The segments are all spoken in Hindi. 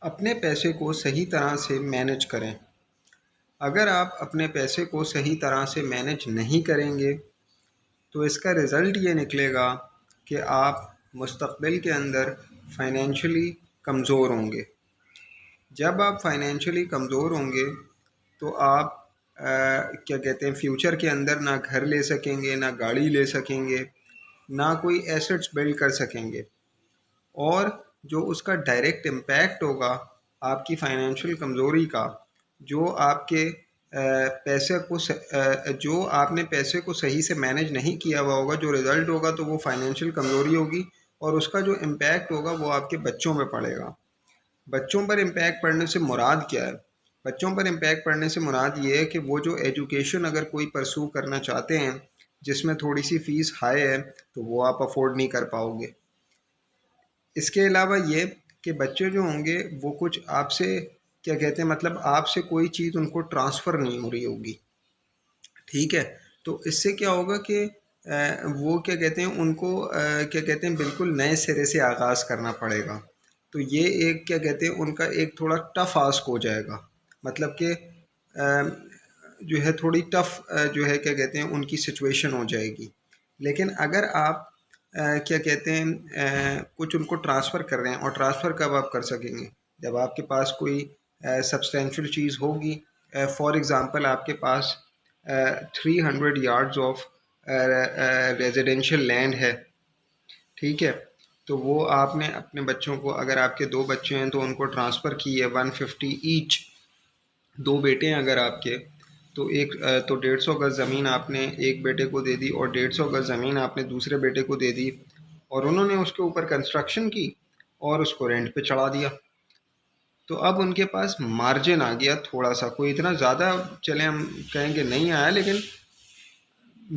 अपने पैसे को सही तरह से मैनेज करें। अगर आप अपने पैसे को सही तरह से मैनेज नहीं करेंगे तो इसका रिज़ल्ट ये निकलेगा कि आप मुस्तक़बिल के अंदर फ़ाइनेंशियली कमज़ोर होंगे। जब आप फ़ाइनेंशियली कमज़ोर होंगे तो आप क्या कहते हैं, फ्यूचर के अंदर ना घर ले सकेंगे, ना गाड़ी ले सकेंगे, ना कोई एसेट्स बिल्ड कर सकेंगे। और जो उसका डायरेक्ट इम्पैक्ट होगा आपकी फ़ाइनेंशियल कमज़ोरी का, जो आपके पैसे को जो आपने पैसे को सही से मैनेज नहीं किया हुआ होगा, जो रिज़ल्ट होगा तो वो फ़ाइनेंशियल कमज़ोरी होगी। और उसका जो इम्पैक्ट होगा वो आपके बच्चों में पड़ेगा। बच्चों पर इम्पैक्ट पड़ने से मुराद क्या है? बच्चों पर इम्पैक्ट पड़ने से मुराद ये है कि वो जो एजुकेशन अगर कोई परस्यू करना चाहते हैं जिसमें थोड़ी सी फ़ीस हाई है तो वो आप अफोर्ड नहीं कर पाओगे। इसके अलावा ये कि बच्चे जो होंगे वो कुछ आपसे क्या कहते हैं, मतलब आपसे कोई चीज़ उनको ट्रांसफ़र नहीं हो रही होगी, ठीक है? तो इससे क्या होगा कि वो क्या कहते हैं, उनको क्या कहते हैं, बिल्कुल नए सिरे से आगाज़ करना पड़ेगा। तो ये एक क्या कहते हैं, उनका एक थोड़ा टफ़ आस्क हो जाएगा। मतलब कि जो है थोड़ी टफ़ जो है क्या कहते हैं उनकी सिचुएशन हो जाएगी। लेकिन अगर आप क्या कहते हैं कुछ उनको ट्रांसफ़र कर रहे हैं, और ट्रांसफ़र कब आप कर सकेंगे? जब आपके पास कोई सब्सटेंशियल चीज़ होगी। फॉर एग्ज़ाम्पल आपके पास 300 यार्ड्स ऑफ रेजिडेंशियल लैंड है, ठीक है? तो वो आपने अपने बच्चों को, अगर आपके 2 बच्चे हैं तो उनको ट्रांसफ़र की है 150 ईच। 2 बेटे हैं अगर आपके, तो तो 150 गज़ ज़मीन आपने एक बेटे को दे दी और 150 गज़ ज़मीन आपने दूसरे बेटे को दे दी, और उन्होंने उसके ऊपर कंस्ट्रक्शन की और उसको रेंट पे चढ़ा दिया। तो अब उनके पास मार्जिन आ गया थोड़ा सा, कोई इतना ज़्यादा चले हम कहेंगे नहीं आया, लेकिन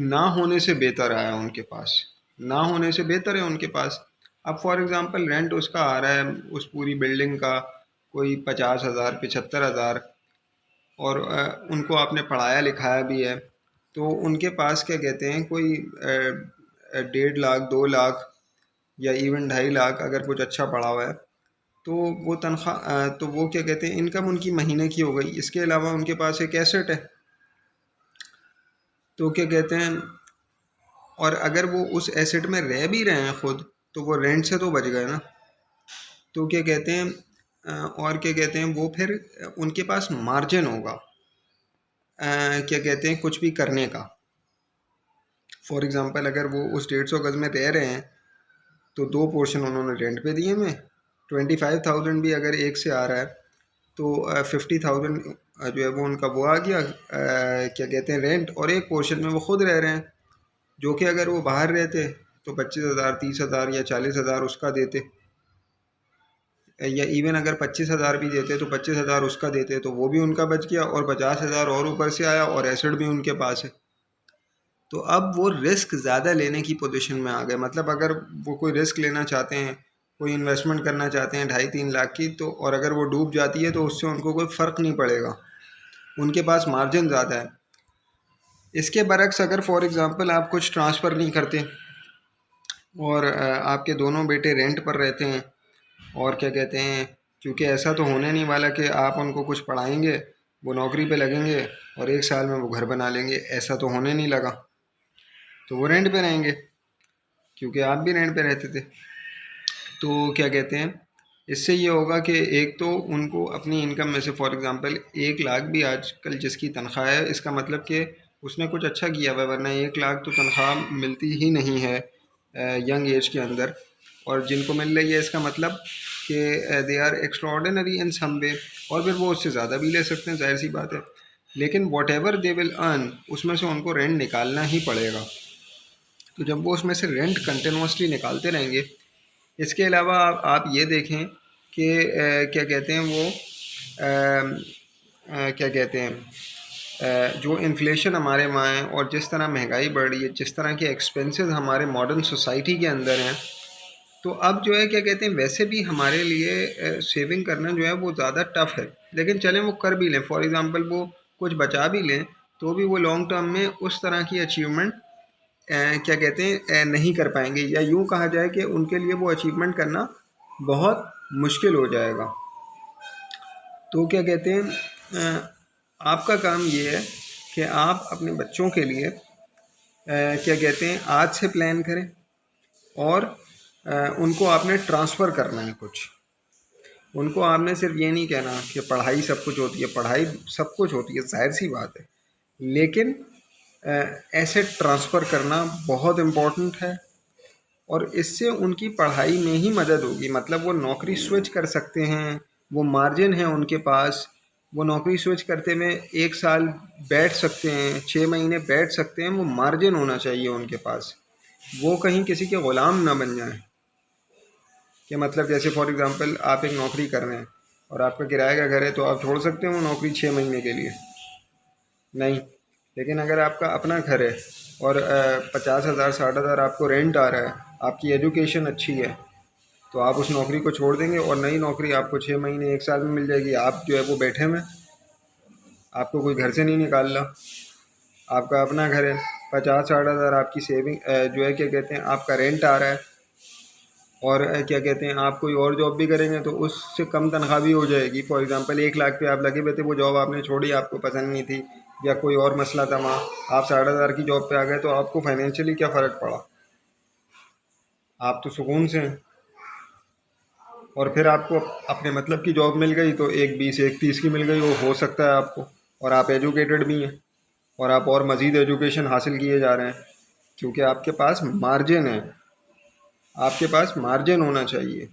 ना होने से बेहतर आया उनके पास। ना होने से बेहतर है उनके पास। अब फॉर एग्ज़ाम्पल रेंट उसका आ रहा है उस पूरी बिल्डिंग का कोई 50,000 75,000, और उनको आपने पढ़ाया लिखाया भी है। तो उनके पास क्या कहते हैं कोई 1.5 लाख 2 लाख या इवन 2.5 लाख अगर कुछ अच्छा पढ़ा हुआ है, तो वो तनख्वाह तो वो क्या कहते हैं इनकम उनकी महीने की हो गई। इसके अलावा उनके पास एक एसेट है, तो क्या कहते हैं, और अगर वो उस एसेट में रह भी रहे हैं खुद, तो वो रेंट से तो बच गए ना। तो क्या कहते हैं और क्या कहते हैं वो फिर उनके पास मार्जिन होगा क्या कहते हैं कुछ भी करने का। फॉर एग्ज़ाम्पल अगर वो उस 150 गज़ में रह रहे हैं तो 2 पोर्शन उन्होंने रेंट पे दिए में, 25,000 भी अगर एक से आ रहा है तो 50,000 जो है वो उनका वो आ गया क्या कहते हैं रेंट, और एक पोर्शन में वो खुद रह रहे हैं, जो कि अगर वो बाहर रहते तो 25,000 30,000 या 40,000 उसका देते, या इवन अगर 25,000 भी देते तो 25,000 उसका देते, तो वो भी उनका बच गया और 50,000 और ऊपर से आया और एसेट भी उनके पास है। तो अब वो रिस्क ज़्यादा लेने की पोजीशन में आ गए। मतलब अगर वो कोई रिस्क लेना चाहते हैं, कोई इन्वेस्टमेंट करना चाहते हैं 2.5-3 लाख की, तो और अगर वो डूब जाती है तो उससे उनको कोई फ़र्क नहीं पड़ेगा, उनके पास मार्जिन ज़्यादा है। इसके बरक्स अगर फॉर एग्ज़ाम्पल आप कुछ ट्रांसफ़र नहीं करते और आपके दोनों बेटे रेंट पर रहते हैं, और क्या कहते हैं, क्योंकि ऐसा तो होने नहीं वाला कि आप उनको कुछ पढ़ाएंगे, वो नौकरी पे लगेंगे और 1 साल में वो घर बना लेंगे, ऐसा तो होने नहीं लगा। तो वो रेंट पे रहेंगे, क्योंकि आप भी रेंट पे रहते थे। तो क्या कहते हैं, इससे ये होगा कि एक तो उनको अपनी इनकम में से फॉर एग्ज़ाम्पल 1 लाख भी आजकल जिसकी तनख्वाह है, इसका मतलब कि उसने कुछ अच्छा किया हुआ है, वरना 1 लाख तो तनख्वाह मिलती ही नहीं है यंग एज के अंदर। और जिनको मिल रही है इसका मतलब कि दे आर एक्स्ट्राऑर्डिनरी इन सम वे, और फिर वो उससे ज़्यादा भी ले सकते हैं, जाहिर सी बात है। लेकिन what ever they will earn उसमें से उनको रेंट निकालना ही पड़ेगा। तो जब वो उसमें से रेंट कंटिन्यूसली निकालते रहेंगे, इसके अलावा आप ये देखें कि क्या कहते हैं वो क्या कहते हैं जो इन्फ्लेशन हमारे वहाँ है और जिस तरह महंगाई बढ़ रही है, जिस तरह के एक्सपेंसेस हमारे मॉडर्न सोसाइटी के अंदर हैं, तो अब जो है क्या कहते हैं वैसे भी हमारे लिए सेविंग करना जो है वो ज़्यादा टफ़ है। लेकिन चलें वो कर भी लें, फॉर एग्ज़ाम्पल वो कुछ बचा भी लें, तो भी वो लॉन्ग टर्म में उस तरह की अचीवमेंट क्या कहते हैं नहीं कर पाएंगे, या यूँ कहा जाए कि उनके लिए वो अचीवमेंट करना बहुत मुश्किल हो जाएगा। तो क्या कहते हैं, आपका काम ये है कि आप अपने बच्चों के लिए क्या कहते हैं आज से प्लान करें, और उनको आपने ट्रांसफ़र करना है कुछ। उनको आपने सिर्फ ये नहीं कहना कि पढ़ाई सब कुछ होती है, पढ़ाई सब कुछ होती है, जाहिर सी बात है, लेकिन एसेट ट्रांसफ़र करना बहुत इम्पोर्टेंट है। और इससे उनकी पढ़ाई में ही मदद होगी, मतलब वो नौकरी स्विच कर सकते हैं, वो मार्जिन है उनके पास, वो नौकरी स्विच करते में 1 साल बैठ सकते हैं, 6 महीने बैठ सकते हैं, वो मार्जिन होना चाहिए उनके पास। वो कहीं किसी के ग़ुलाम ना बन जाएं, कि मतलब जैसे फॉर एग्ज़ाम्पल आप एक नौकरी कर रहे हैं और आपका किराए का घर है, तो आप छोड़ सकते हो वो नौकरी 6 महीने के लिए? नहीं। लेकिन अगर आपका अपना घर है और 50,000 60,000 आपको रेंट आ रहा है, आपकी एजुकेशन अच्छी है, तो आप उस नौकरी को छोड़ देंगे और नई नौकरी आपको 6 महीने 1 साल में मिल जाएगी। आप जो है वो बैठे में, आपको कोई घर से नहीं निकाल रहा, आपका अपना घर है, 50-60,000 आपकी सेविंग जो है क्या कहते हैं आपका रेंट आ रहा है, और क्या कहते हैं आप कोई और जॉब भी करेंगे तो उससे कम तनख्वाह भी हो जाएगी। फॉर एग्ज़ाम्पल 1 लाख पे आप लगे हुए थे, वो जॉब आपने छोड़ी, आपको पसंद नहीं थी या कोई और मसला था वहाँ, आप 60,000 की जॉब पे आ गए, तो आपको फाइनेंशियली क्या फ़र्क पड़ा? आप तो सुकून से हैं। और फिर आपको अपने मतलब की जॉब मिल गई, तो एक 20 एक 30 की मिल गई, वो हो सकता है आपको, और आप एजुकेटेड भी हैं और आप और मज़ीद एजुकेशन हासिल किए जा रहे हैं, क्योंकि आपके पास मार्जिन है, आपके पास मार्जिन होना चाहिए।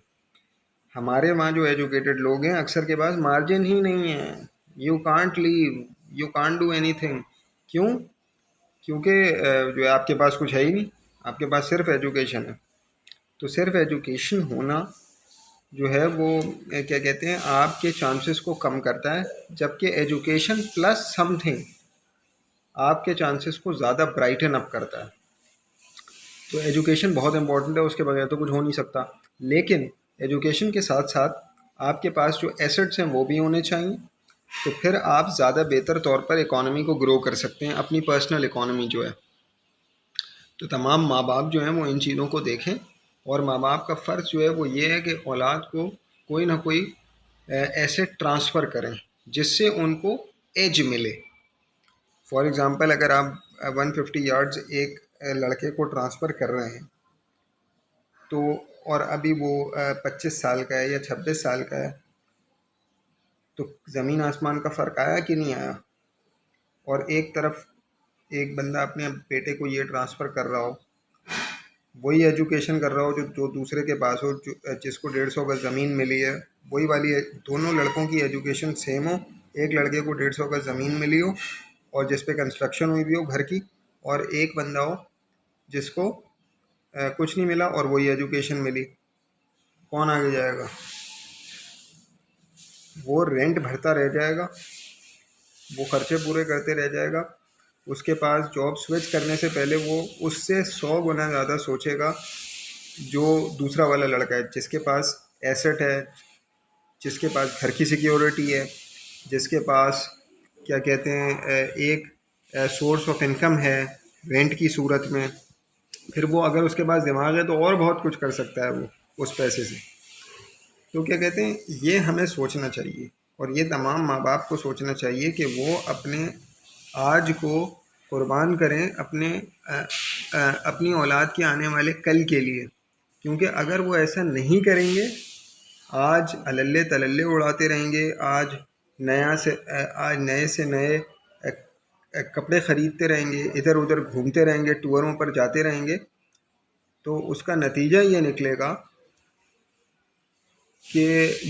हमारे वहाँ जो एजुकेटेड लोग हैं अक्सर के पास मार्जिन ही नहीं है। You can't leave, you can't do anything. क्यों? क्योंकि जो है आपके पास कुछ है ही नहीं, आपके पास सिर्फ एजुकेशन है। तो सिर्फ एजुकेशन होना जो है वो क्या कहते हैं आपके चांसेस को कम करता है, जबकि एजुकेशन प्लस समथिंग आपके चांसेस को ज़्यादा ब्राइटन अप करता है। तो एजुकेशन बहुत इंपॉर्टेंट है, उसके बगैर तो कुछ हो नहीं सकता। लेकिन एजुकेशन के साथ साथ आपके पास जो एसेट्स हैं वो भी होने चाहिए, तो फिर आप ज़्यादा बेहतर तौर पर इकॉनमी को ग्रो कर सकते हैं, अपनी पर्सनल इकॉनमी जो है। तो तमाम माँ बाप जो हैं वो इन चीज़ों को देखें, और माँ बाप का फ़र्ज़ जो है वो ये है कि औलाद को कोई ना कोई एसेट ट्रांसफ़र करें जिससे उनको एज मिले। फॉर एग्ज़ाम्पल अगर आप 150 यार्ड्स एक लड़के को ट्रांसफ़र कर रहे हैं, तो और अभी वो 25 साल का है या 26 साल का है, तो ज़मीन आसमान का फ़र्क आया कि नहीं आया? और एक तरफ एक बंदा अपने बेटे को ये ट्रांसफ़र कर रहा हो, वही एजुकेशन कर रहा हो जो जो दूसरे के पास हो, जो जिसको 150 गज़ ज़मीन मिली है, वही वाली है, दोनों लड़कों की एजुकेशन सेम हो, एक लड़के को 150 गज़ ज़मीन मिली हो और जिस पे कंस्ट्रक्शन हुई भी हो घर की, और एक बंदा हो जिसको कुछ नहीं मिला और वही एजुकेशन मिली, कौन आगे जाएगा? वो रेंट भरता रह जाएगा, वो खर्चे पूरे करते रह जाएगा, उसके पास जॉब स्विच करने से पहले वो उससे 100 गुना ज़्यादा सोचेगा जो दूसरा वाला लड़का है, जिसके पास एसेट है, जिसके पास घर की सिक्योरिटी है, जिसके पास क्या कहते हैं एक सोर्स ऑफ इनकम है रेंट की सूरत में। फिर वो अगर उसके पास दिमाग है तो और बहुत कुछ कर सकता है वो उस पैसे से। तो क्या कहते हैं ये हमें सोचना चाहिए, और ये तमाम माँ बाप को सोचना चाहिए कि वो अपने आज को कुर्बान करें अपनी औलाद के आने वाले कल के लिए। क्योंकि अगर वो ऐसा नहीं करेंगे, आज अलल्ले तलल्ले उड़ाते रहेंगे, आज नए से नए कपड़े ख़रीदते रहेंगे, इधर उधर घूमते रहेंगे, टूरों पर जाते रहेंगे, तो उसका नतीजा ये निकलेगा कि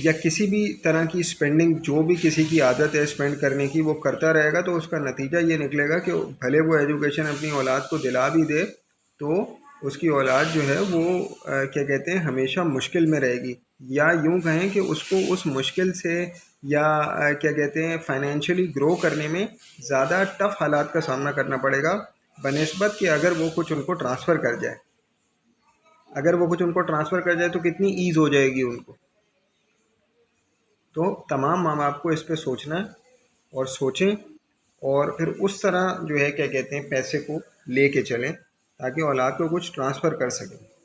या किसी भी तरह की स्पेंडिंग, जो भी किसी की आदत है स्पेंड करने की, वो करता रहेगा, तो उसका नतीजा ये निकलेगा कि भले वो एजुकेशन अपनी औलाद को दिला भी दे, तो उसकी औलाद जो है वो क्या कहते हैं हमेशा मुश्किल में रहेगी, या यूँ कहें कि उसको उस मुश्किल से या क्या कहते हैं फाइनेंशियली ग्रो करने में ज़्यादा टफ़ हालात का सामना करना पड़ेगा, बनिस्बत कि अगर वो कुछ उनको ट्रांसफ़र कर जाए। अगर वो कुछ उनको ट्रांसफ़र कर जाए तो कितनी ईज़ हो जाएगी उनको। तो तमाम माँ बाप को इस पे सोचना है और सोचें, और फिर उस तरह जो है क्या कहते हैं पैसे को लेके चलें, ताकि औलाद को कुछ ट्रांसफ़र कर सकें।